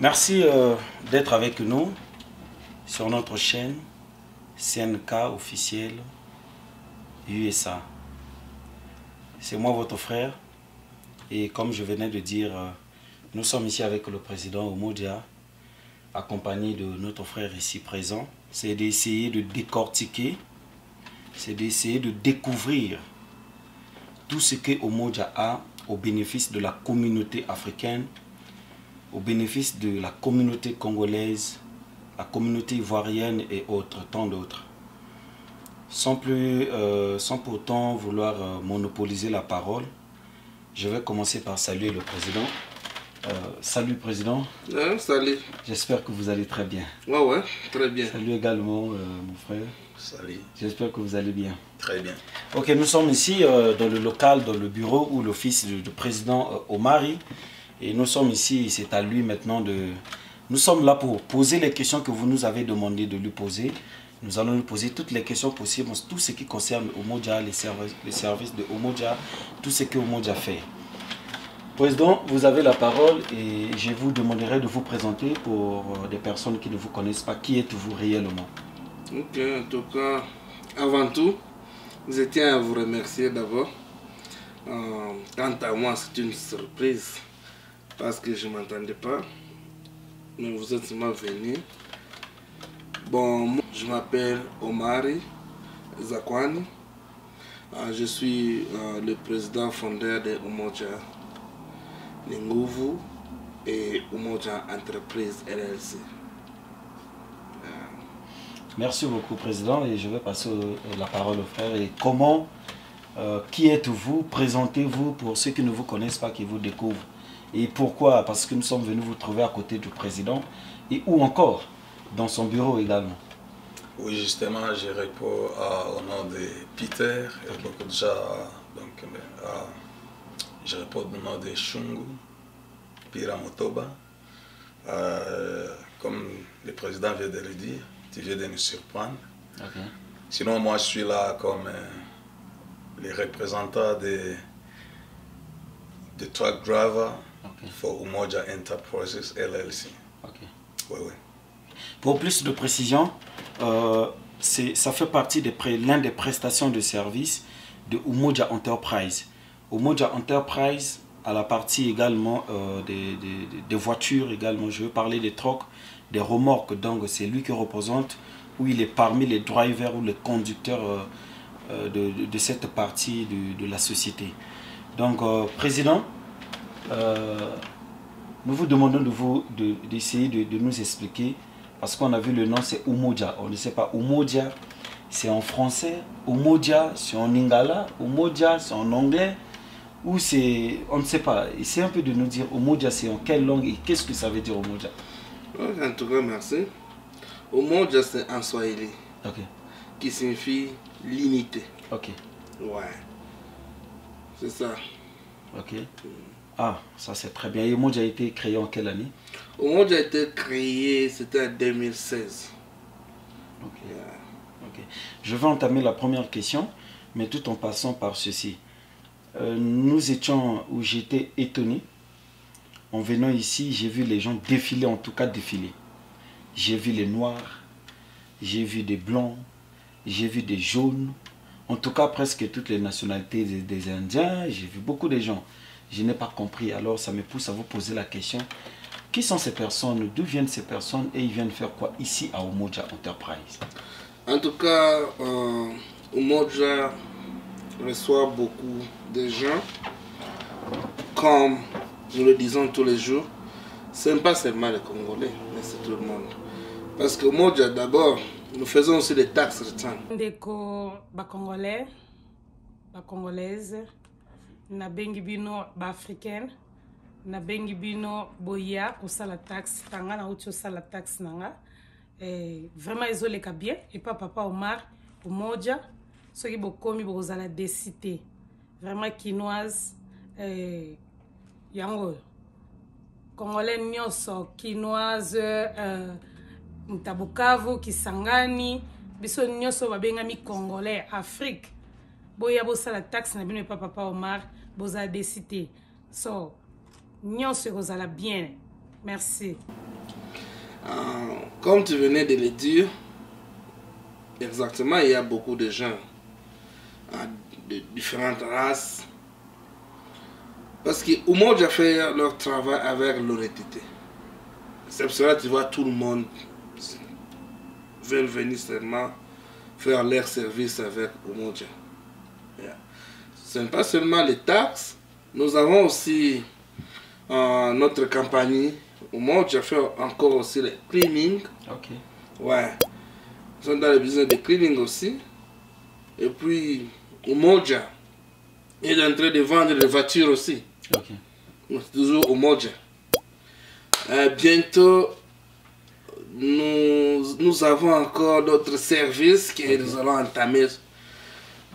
Merci d'être avec nous sur notre chaîne CNK officiel USA. C'est moi votre frère et comme je venais de dire, nous sommes ici avec le président Umoja, accompagné de notre frère ici présent. C'est d'essayer de décortiquer, c'est d'essayer de découvrir tout ce que Umoja a au bénéfice de la communauté africaine, au bénéfice de la communauté congolaise, la communauté ivoirienne et autres, tant d'autres. Sans pourtant vouloir monopoliser la parole, je vais commencer par saluer le président. Salut président. Salut. J'espère que vous allez très bien. Ouais, très bien. Salut également mon frère. Salut. J'espère que vous allez bien. Très bien. Ok, nous sommes ici dans le local, dans le bureau où l'office du président Omari. Et nous sommes ici, c'est à lui maintenant de... Nous sommes là pour poser les questions que vous nous avez demandé de lui poser. Nous allons lui poser toutes les questions possibles, tout ce qui concerne Umoja, les services de Umoja, tout ce que Umoja fait. Président, vous avez la parole et je vous demanderai de vous présenter pour des personnes qui ne vous connaissent pas. Qui êtes-vous réellement? Ok, en tout cas, avant tout, je tiens à vous remercier d'abord. Quant à moi, c'est une surprise parce que je ne m'entendais pas. Mais vous êtes seulement venu. Bon, moi, je m'appelle Omari Zakwani. Je suis le président fondateur de Umoja Nguvu et Umoja Entreprise LLC. Merci beaucoup, président. Et je vais passer la parole au frère. Et comment, qui êtes-vous? Présentez-vous pour ceux qui ne vous connaissent pas, qui vous découvrent. Et pourquoi? Parce que nous sommes venus vous trouver à côté du président. Et où encore? Dans son bureau également. Oui, justement, je réponds au nom de Peter et beaucoup de gens. Donc, je réponds au nom de Shungu Piramotoba. Comme le président vient de le dire, tu viens de nous surprendre. Okay. Sinon, moi, je suis là comme les représentants de truck driver for Umoja Enterprises LLC. Okay. Oui, oui. Pour plus de précision, ça fait partie de l'un des prestations de services de Umoja Enterprise. Umoja Enterprise a la partie également des voitures également. Je veux parler des trucks, des remorques. Donc c'est lui qui représente, où il est parmi les drivers ou les conducteurs de cette partie de la société. Donc président, nous vous demandons d'essayer de nous expliquer. Parce qu'on a vu le nom, c'est Umoja. On ne sait pas. Umoja, c'est en français. Umoja, c'est en lingala. Umoja, c'est en anglais. Ou c'est... On ne sait pas. Essayez un peu de nous dire Umoja, c'est en quelle langue et qu'est-ce que ça veut dire Umoja? En tout cas, merci. Umoja, c'est en Swahili. Ok. Qui signifie l'unité. Ok. Ouais. C'est ça. Ok. Ah, ça c'est très bien. Et Umoja a été créé en quelle année? Umoja a été créé, c'était en 2016. Ok. Yeah. Ok. Je vais entamer la première question, mais tout en passant par ceci. Nous étions, où j'étais étonné, en venant ici, j'ai vu les gens défiler, en tout cas défiler. J'ai vu les noirs, j'ai vu des blancs, j'ai vu des jaunes, en tout cas presque toutes les nationalités des Indiens, j'ai vu beaucoup de gens. Je n'ai pas compris, alors ça me pousse à vous poser la question. Qui sont ces personnes? D'où viennent ces personnes? Et ils viennent faire quoi ici à Umoja Enterprise? En tout cas, Umoja reçoit beaucoup de gens. Comme nous le disons tous les jours, ce n'est pas seulement les Congolais, mais c'est tout le monde. Parce que Umoja, d'abord, nous faisons aussi des taxes return. Ndeko Congolais, Congolaises, na bengi bino africaine, na bengi bino boya osala taxe, tanga na uti osala taxe nanga. Vraiment ezoleka bien et pas papa Omar Umoja soki bokomi bokozala décité vraiment quinoise yango Congolais nyonso quinoise Mtabukavu Kisangani biso nyonso babengami Congolais Afrique boya bosala taxe na bino et pas papa Omar bozala décité so nyonso ekozala bien. Merci. Comme tu venais de le dire, exactement, il y a beaucoup de gens de différentes races. Parce qu'au moins, j'ai fait leur travail avec l'honnêteté. C'est pour cela que tu vois tout le monde veut venir seulement faire leur service avec Umoja. Yeah. Ce n'est pas seulement les taxes, nous avons aussi notre compagnie. Umoja fait encore aussi le cleaning. Ok. Ouais. Nous sommes dans le business de cleaning aussi. Et puis, Umoja est en train de vendre des voitures aussi. Ok. C'est toujours Umoja. Bientôt, nous avons encore d'autres services que nous allons entamer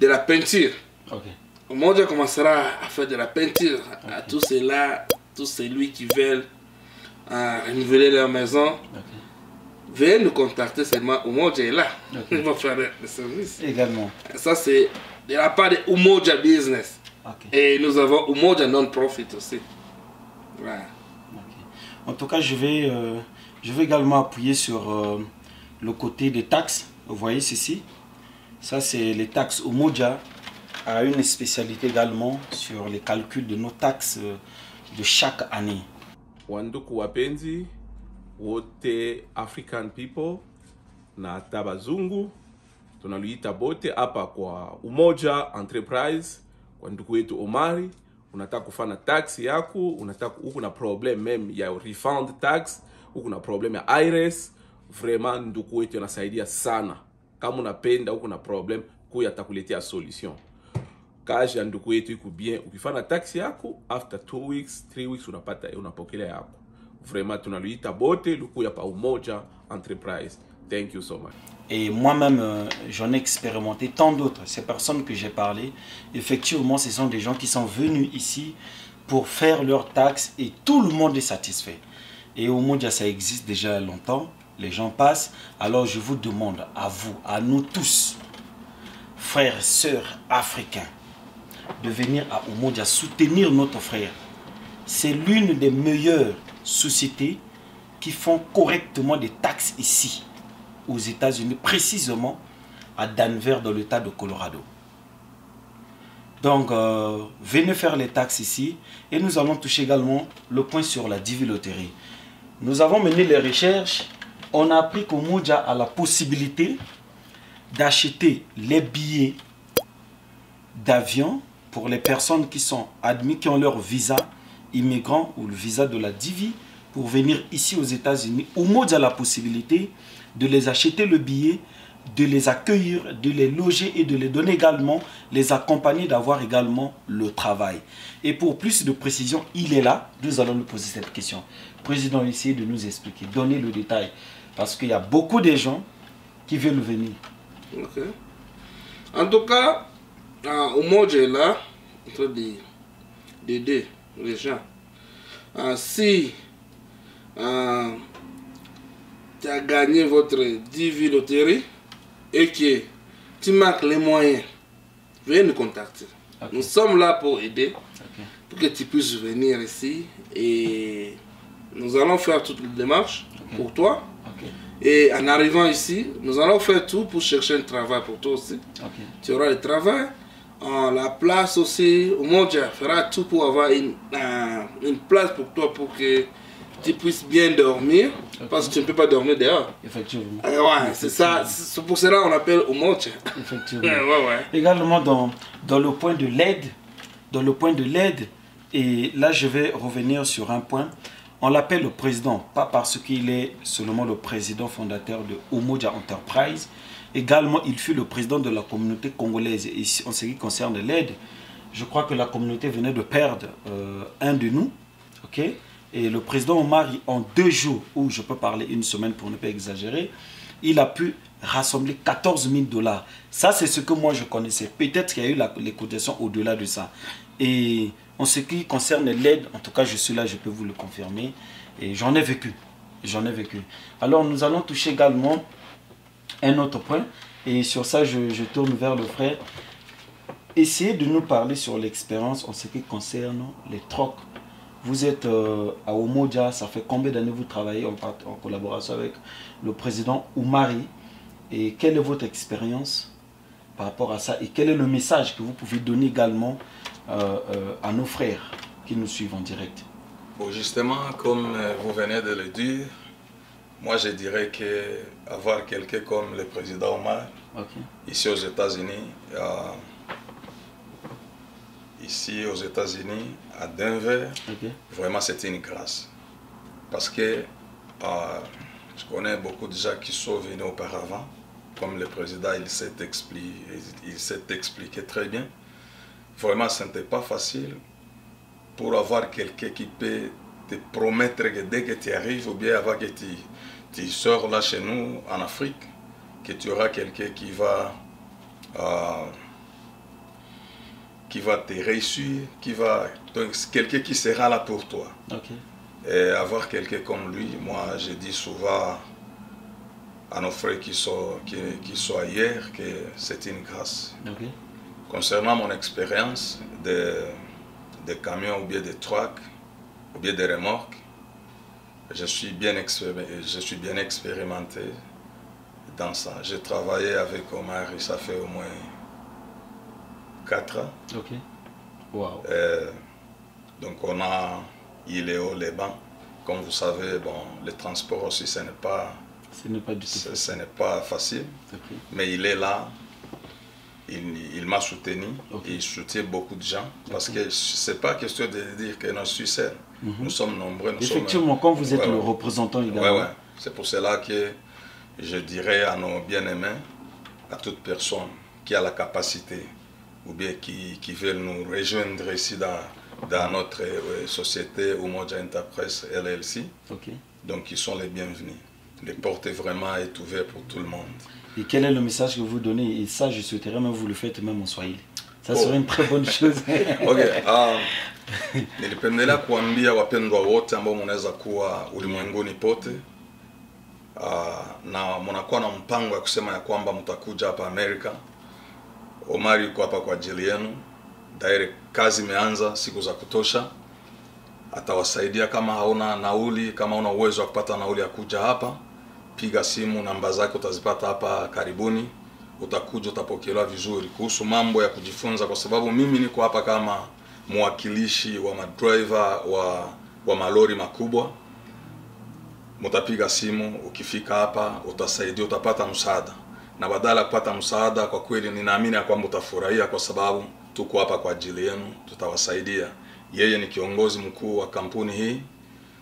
de la peinture. Ok. Umoja commencera à faire de la peinture à tous ceux-là, tous celui qui veulent renouveler leur maison. Veuillez nous contacter seulement. Umoja est là. Ils vont faire le service. Également. Ça, c'est de la part de Umoja Business. Et nous avons Umoja Non-Profit aussi. Ouais. En tout cas, je vais également appuyer sur le côté des taxes. Vous voyez ceci. Ça, c'est les taxes. Umoja a une spécialité également sur les calculs de nos taxes de chaque année. Wanduku wapenzi wote African people na hata bazungu tunaluita bote hapa kwa Umoja Enterprise kwa ndugu wetu Omari. Unataka kufanya tax yako, unataka uko na problem meme ya refund tax, uko na problem ya IRS, vraiment ndugu wetu anasaidia sana. Kama unapenda uko na problem, kuya atakuletea solution. Kazi ya ndugu wetu iko bien, ukifanya tax yako after 2 weeks, 3 weeks unapokelea yako. Vraiment tunaluita bote lukuya pa Umoja Enterprise. Thank you so much. Et moi-même, j'en ai expérimenté tant d'autres. Ces personnes que j'ai parlé, effectivement, ce sont des gens qui sont venus ici pour faire leurs taxes et tout le monde est satisfait. Et au Umoja, ça existe déjà longtemps. Les gens passent. Alors, je vous demande, à vous, à nous tous, frères et sœurs africains, de venir à Umoja soutenir notre frère. C'est l'une des meilleures sociétés qui font correctement des taxes ici, aux États-Unis, précisément à Denver, dans l'État de Colorado. Donc, venez faire les taxes ici et nous allons toucher également le point sur la diviloterie. Nous avons mené les recherches, on a appris qu'Umoja a la possibilité d'acheter les billets d'avion pour les personnes qui sont admises, qui ont leur visa immigrant ou le visa de la Divi pour venir ici aux États-Unis. Umoja a la possibilité de les acheter le billet, de les accueillir, de les loger et de les donner également, les accompagner, d'avoir également le travail. Et pour plus de précision, il est là, nous allons lui poser cette question. Président, essayez de nous expliquer, donnez le détail, parce qu'il y a beaucoup de gens qui veulent venir. Ok. En tout cas, Umoja est là, en train d'aider les gens. Si tu as gagné votre Divi loterie et que tu marques les moyens, veuillez nous contacter. Nous sommes là pour aider, pour que tu puisses venir ici et nous allons faire toutes les démarches pour toi. Et en arrivant ici, nous allons faire tout pour chercher un travail pour toi aussi. Tu auras le travail. La place aussi, Umoja fera tout pour avoir une place pour toi pour que tu puisses bien dormir, parce que tu ne peux pas dormir dehors. Effectivement. Ouais, c'est ça. C'est pour cela qu'on appelle Umoja. Effectivement. Également dans le point de l'aide, et là je vais revenir sur un point. On l'appelle le président, pas parce qu'il est seulement le président fondateur de Umoja Enterprise. Également, il fut le président de la communauté congolaise. Et en ce qui concerne l'aide, je crois que la communauté venait de perdre un de nous. Et le président Omar, en 2 jours, ou je peux parler une semaine pour ne pas exagérer, il a pu rassembler 14 000 $. Ça, c'est ce que moi je connaissais. Peut-être qu'il y a eu les cotisations au-delà de ça. Et en ce qui concerne l'aide, en tout cas, je suis là, je peux vous le confirmer. Et j'en ai vécu. J'en ai vécu. Alors, nous allons toucher également un autre point. Et sur ça, je tourne vers le frère. Essayez de nous parler sur l'expérience en ce qui concerne les trocs. Vous êtes à Umoja, ça fait combien d'années vous travaillez en collaboration avec le président Oumari? Et quelle est votre expérience par rapport à ça? Et quel est le message que vous pouvez donner également à nos frères qui nous suivent en direct? Bon, justement, comme vous venez de le dire, moi je dirais qu'avoir quelqu'un comme le président Omar, ici aux États-Unis, à Denver, vraiment c'est une grâce. Parce que je connais beaucoup de gens qui sont venus auparavant, comme le président, il s'est expliqué très bien. Vraiment, ce n'était pas facile pour avoir quelqu'un qui peut te promettre que dès que tu arrives, ou bien avant que tu sors là chez nous en Afrique, que tu auras quelqu'un qui va te réussir, donc quelqu'un qui sera là pour toi. Et avoir quelqu'un comme lui, moi je dis souvent à nos frères qui sont ailleurs que c'est une grâce. Concernant mon expérience de camions ou bien de trucks ou bien de remorques, je suis bien expérimenté dans ça. J'ai travaillé avec Omar et ça fait au moins 4 ans. Wow. Donc on a Iléo, les bancs. Comme vous savez, bon, le transport aussi, ce n'est pas facile. Mais il est là, il m'a soutenu, et il soutient beaucoup de gens. Parce que ce n'est pas question de dire que je suis seul. Nous sommes nombreux. Effectivement, comme vous êtes le représentant également. C'est pour cela que je dirais à nos bien-aimés, à toute personne qui a la capacité, ou bien qui veulent nous rejoindre ici dans notre société Umoja Enterprise LLC. Donc ils sont les bienvenus. Les portes vraiment est ouverte pour tout le monde. Et quel est le message que vous donnez? Et ça, je souhaiterais même vous le faites même en Swahili. Ça serait une très bonne chose. Nilipendelea kuambia wapendwa wote ambao mnaweza kuwa ulimwenguni pote na mnakuwa na mpango ya kusema ya kwamba mtakuja hapa Amerika. Omar yuko hapa kwa ajili yenu. Daire kazi imeanza siku za kutosha. Atawasaidia kama hauna nauli, kama hauna uwezo wa kupata nauli ya kuja hapa, piga simu, namba zake utazipata hapa karibuni. Utakuja, utapokelewa vizuri. Kuhusu mambo ya kujifunza, kwa sababu mimi niko hapa kama mwakilishi wa madriver wa malori makubwa. Mutapiga simu, ukifika hapa utasaidia, utapata msaada. Na badala ya kupata msaada, kwa kweli ninaamini kwamba utafurahia, kwa sababu tuko hapa kwa ajili yenu, tutawasaidia. Yeye ni kiongozi mkuu wa kampuni hii.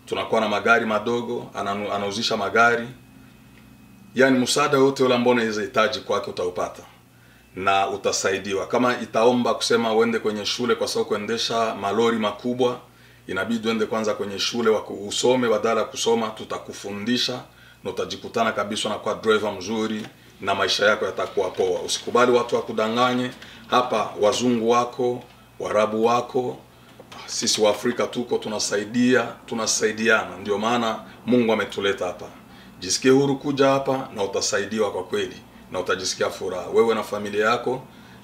Tunakuwa na magari madogo, anauzisha magari. Yaani msaada wote ule ambao unahitaji kwake utaupata na utasaidiwa. Kama itaomba kusema uende kwenye shule, kwa sababu kuendesha malori makubwa inabidi uende kwanza kwenye shule usome, badala ya kusoma tutakufundisha na utajikutana kabisa na kwa driver mzuri na maisha yako yatakuwa poa. Usikubali watu wakudanganye. Hapa wazungu wako, Waarabu wako, sisi wa Afrika tuko tunasaidiana. Ndio maana Mungu ametuleta hapa. Jisikie huru kuja hapa na utasaidiwa kwa kweli na utajisikia furaha. Wewe na familia yako,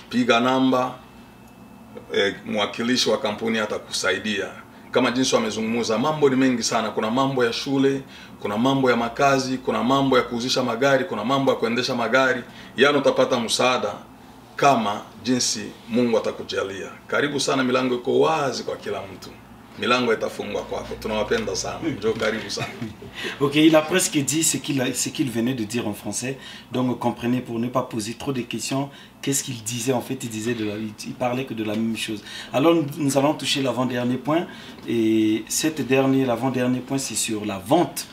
piga namba, mwakilishi wa kampuni atakusaidia. Kama jinsi wamezungumza, mambo ni mengi sana. Kuna mambo ya shule, kuna mambo ya makazi, kuna mambo ya kuuzisha magari, kuna mambo ya kuendesha magari. Yaani utapata msaada kama jinsi Mungu atakujalia. Karibu sana, milango iko wazi kwa kila mtu. Milango itafungwa kwako. Tunawapenda sana. Njoo karibu sana. Ok, il a presque dit ce qu'il venait de dire en français. Donc comprenez, pour ne pas poser trop de questions, qu'est-ce qu'il disait en fait? Il parlait que de la même chose. Alors nous allons toucher l'avant-dernier point. Et l'avant-dernier point, c'est sur la vente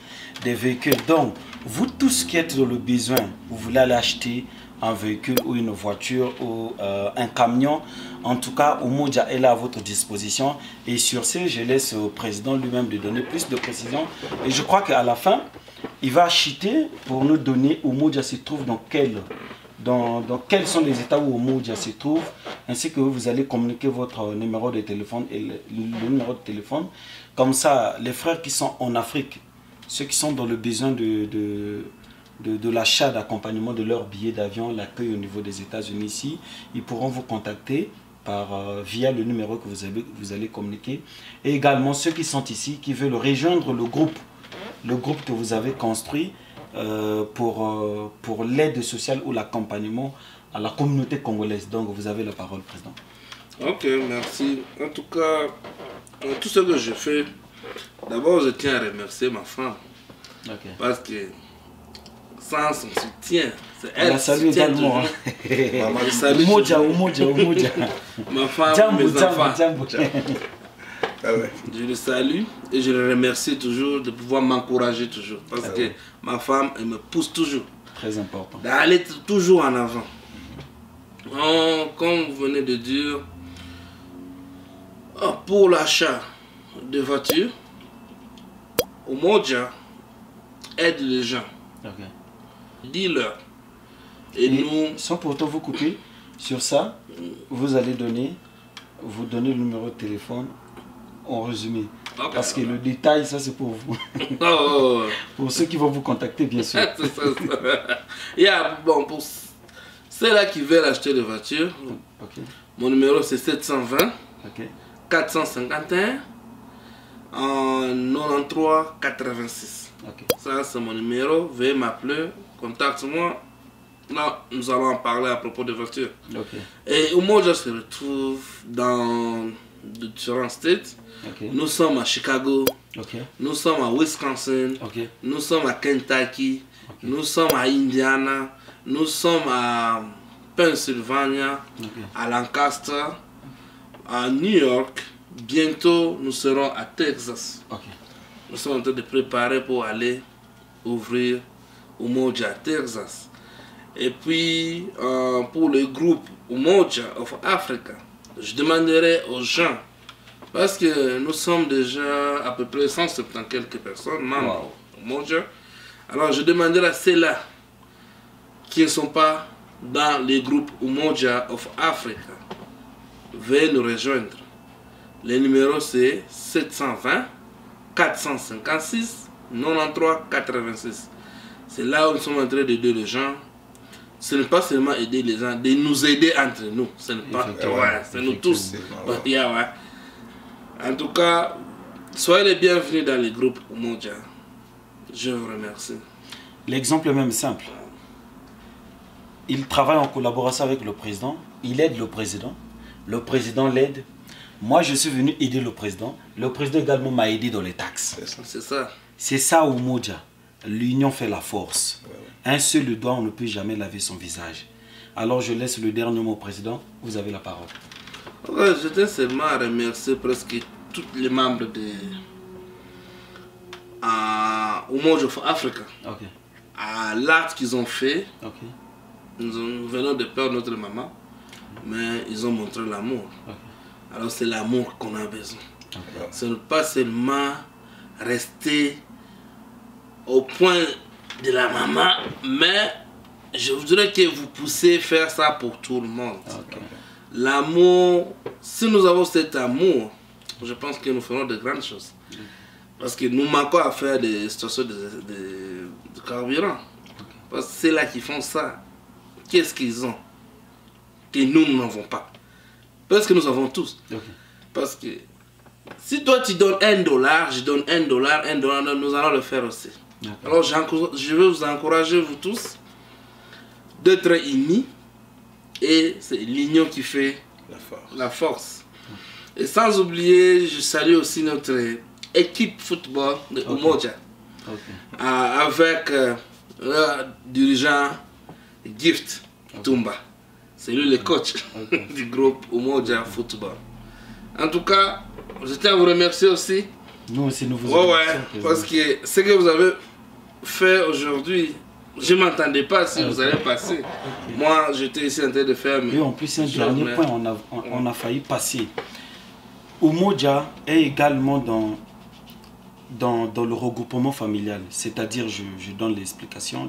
des véhicules. Donc, vous tous qui êtes dans le besoin, vous voulez aller acheter un véhicule ou une voiture ou un camion, en tout cas Umoja est là à votre disposition. Et sur ce, je laisse au président lui-même de donner plus de précision. Et je crois qu'à la fin, il va chuter pour nous donner Umoja se trouve dans quels sont les états où Umoja se trouve, ainsi que vous allez communiquer votre numéro de téléphone et le numéro de téléphone. Comme ça, les frères qui sont en Afrique, ceux qui sont dans le besoin de l'achat d'accompagnement de leur billet d'avion, l'accueil au niveau des États-Unis ici, ils pourront vous contacter via le numéro que vous allez communiquer. Et également ceux qui sont ici, qui veulent rejoindre le groupe que vous avez construit pour l'aide sociale ou l'accompagnement à la communauté congolaise. Donc vous avez la parole, Président. Ok, merci. En tout cas, tout ce que je fais, d'abord je tiens à remercier ma femme. Okay. Parce que sans son soutien, c'est elle qui salue soutient également. Maman, je salue toujours. Ma femme, mes enfants. Ah ouais. Je le salue et je le remercie toujours de pouvoir m'encourager toujours. Parce que ma femme, elle me pousse toujours. Très important. D'aller toujours en avant. Comme vous venez de dire, pour l'achat de voitures, Umoja aide les gens. Okay. Dis-leur. Et nous... Sans pourtant vous couper, sur ça, vous allez donner le numéro de téléphone en résumé. Okay, parce que le détail, ça c'est pour vous. Pour ceux qui vont vous contacter, bien sûr. Bon, pour ceux-là qui veulent acheter des voitures, mon numéro c'est 720 451 93 86. Ça c'est mon numéro, veuillez m'appeler, contacte-moi. Là, nous allons en parler à propos des voitures. Et Umoja se retrouve dans différents states. Nous sommes à Chicago, nous sommes à Wisconsin, nous sommes à Kentucky, nous sommes à Indiana, nous sommes à Pennsylvania, à Lancaster, à New York. Bientôt, nous serons à Texas. Nous sommes en train de préparer pour aller ouvrir Umoja à Texas. Et puis, pour le groupe Umoja of Africa, je demanderai aux gens, parce que nous sommes déjà à peu près 170 quelques personnes, membres Umoja. Alors, je demanderai à ceux-là qui ne sont pas dans les groupes Umoja of Africa, veuillez nous rejoindre. Le numéro c'est 720 456 93 86. C'est là où nous sommes en train d'aider les gens. Ce n'est pas seulement aider les gens, de nous aider entre nous. Ce n'est pas c'est nous tous. En tout cas, soyez les bienvenus dans les groupes Umoja. Je vous remercie. L'exemple est même simple. Il travaille en collaboration avec le président. Il aide le président l'aide. Moi, je suis venu aider le président également m'a aidé dans les taxes. C'est ça. C'est ça Umoja. L'union fait la force. Un seul doigt, on ne peut jamais laver son visage. Alors, je laisse le dernier mot au président. Vous avez la parole. Je tiens seulement à remercier presque tous les membres de Umoja of Africa. À l'acte qu'ils ont fait. Nous venons de perdre notre maman, mais ils ont montré l'amour. Alors c'est l'amour qu'on a besoin. Ce n'est pas seulement rester au point de la maman, mais je voudrais que vous puissiez faire ça pour tout le monde. L'amour, si nous avons cet amour, je pense que nous ferons de grandes choses. Parce que nous manquons à faire des stations de carburant. Parce que c'est là qui font ça. Qu'est-ce qu'ils ont que nous n'avons pas? Parce que nous avons tous. Parce que si toi tu donnes $1, je donne $1, nous allons le faire aussi. Alors je veux vous encourager, vous tous, d'être unis. Et c'est l'union qui fait la force. Et sans oublier, je salue aussi notre équipe football de Umoja. Avec le dirigeant Gift Tumba. C'est lui le coach du groupe Umoja Football. En tout cas, je tiens à vous remercier aussi. Nous aussi, nous vous remercions. Parce que ce que vous avez fait aujourd'hui, je ne m'attendais pas si vous allez passer. Moi, j'étais ici en train de faire... Et en plus, un dernier point, on a failli passer. Umoja est également dans le regroupement familial. C'est-à-dire, je donne les explications.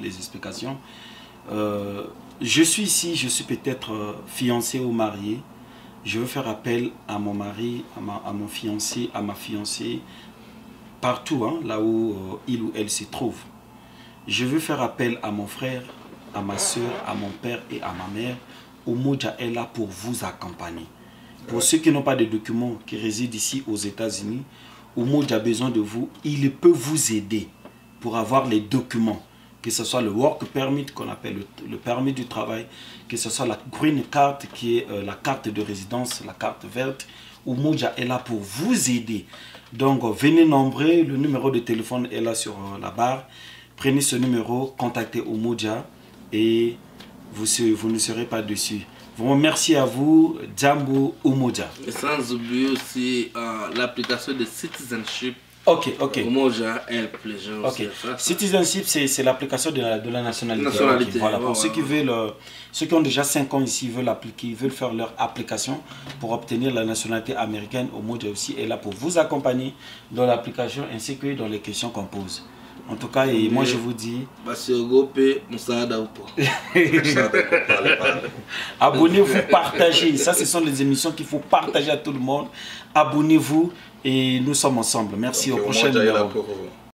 Je suis ici, je suis peut-être fiancé ou marié. Je veux faire appel à mon mari, à mon fiancé, à ma fiancée, partout, hein, là où il ou elle se trouve. Je veux faire appel à mon frère, à ma soeur, à mon père et à ma mère. Umoja est là pour vous accompagner. Pour ceux qui n'ont pas de documents, qui résident ici aux États-Unis, Umoja a besoin de vous. Il peut vous aider pour avoir les documents. Que ce soit le work permit, qu'on appelle le permis du travail, que ce soit la green card, qui est la carte de résidence, la carte verte. Umoja est là pour vous aider. Donc, venez nombreux. Le numéro de téléphone est là sur la barre. Prenez ce numéro, contactez Umoja et vous ne serez pas dessus. Vraiment, merci à vous, Jambo Umoja. Et sans oublier aussi l'application de Citizenship. Ok. Umoja help les gens aussi. Citizenship, c'est l'application de la nationalité. Voilà, pour ceux qui ont déjà 5 ans ici, veulent appliquer, veulent faire leur application pour obtenir la nationalité américaine, Umoja aussi est là pour vous accompagner dans l'application ainsi que dans les questions qu'on pose. En tout cas, et moi je vous dis... Abonnez-vous, partagez. Ça, ce sont les émissions qu'il faut partager à tout le monde. Abonnez-vous et nous sommes ensemble. Merci, au prochain numéro.